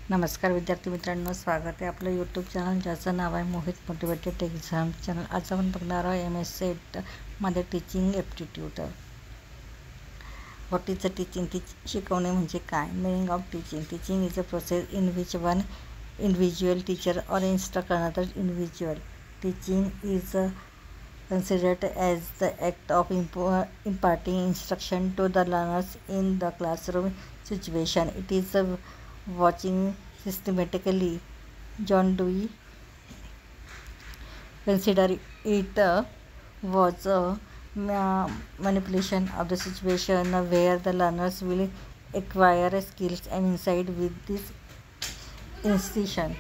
नमस्कार विद्यार्थी मित्रांनो, स्वागत आहे आपलं यूट्यूब चॅनल ज्याचं नाव आहे मोहित मोटिवेटेड एक्झाम चॅनल। आज आपण बघणार आहोत MS सेट मध्ये teaching aptitude. What is a teaching? शिकवणे म्हणजे काय? Meaning of teaching. Teaching is a process in which one individual teacher or instruct another individual. Teaching is considered as the act of imparting instruction to the learners in the classroom situation. It is watching systematically. John Dewey consider it was a manipulation of the situation where the learners will acquire skills and insight with this institution.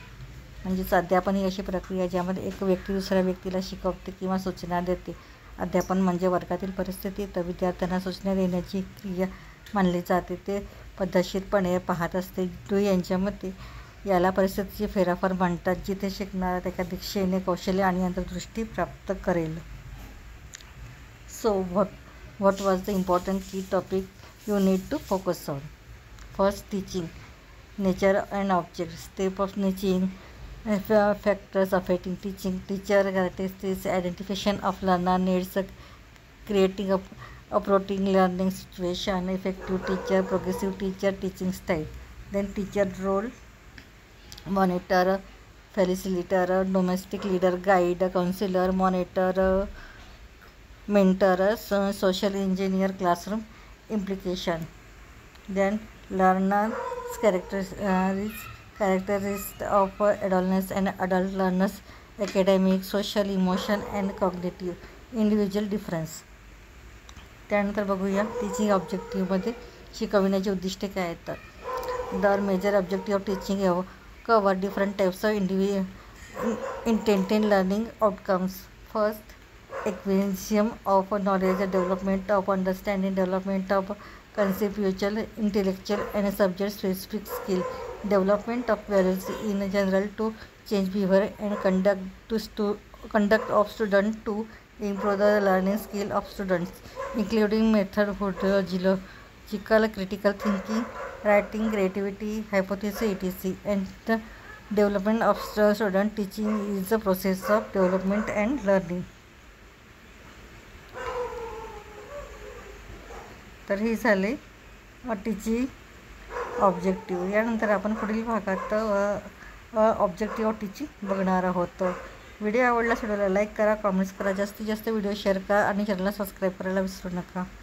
म्हणजेच अध्यापन ही अशी प्रक्रिया ज्यामध्ये एक व्यक्ती दुसऱ्या व्यक्तीला शिकवते किंवा सूचना देते। अध्यापन म्हणजे वर्गातील परिस्थितीत विद्यार्थ्यांना सूचना देण्याची क्रिया मानली जाते, ते पद्धतशीरपणे पाहत असते। ड्यू यांच्या मते याला परिस्थितीची फेरफार म्हणतात, जिथे शिकणारा त्याच्या दिशेने कौशल्य आणि अंतर्दृष्टी प्राप्त करेल। So what was the important key topic you need to focus on? First, teaching nature and objects. Step of teaching, factors affecting teaching, teacher characteristics, identification of learner needs, creating a protein learning situation, effective teacher, progressive teacher, teaching style. Then teacher role: monitor, facilitator, domestic leader, guide, counselor, monitor, mentor, social engineer, classroom implication. Then learner's characteristics of adolescents and adult learners, academic, social, emotion and cognitive individual difference. त्यानंतर बघूया teaching ऑब्जेक्टिव्हमध्ये शिकविण्याची उद्दिष्टे काय आहेत। The major objective of teaching cover different types of intended learning outcomes. First, acquisition of knowledge, development of understanding, development of conceptual, intellectual and subject specific skill, development of values in general to change behavior and conduct of students to improve the learning skill of students, including methodological, critical thinking, writing, creativity, hypothesis, etc. And the development of student teaching is the process of development and learning. तर ही झाले teaching objective. यानंतर आपण पुढील भागात objective of teaching बघणार आहोत। Video आवडल्यास व्हिडिओला लाईक करा, कॉमेंट्स करा, जास्तीत जास्त व्हिडिओ शेअर करा आणि चॅनलला सबस्क्राईब करायला विसरू नका।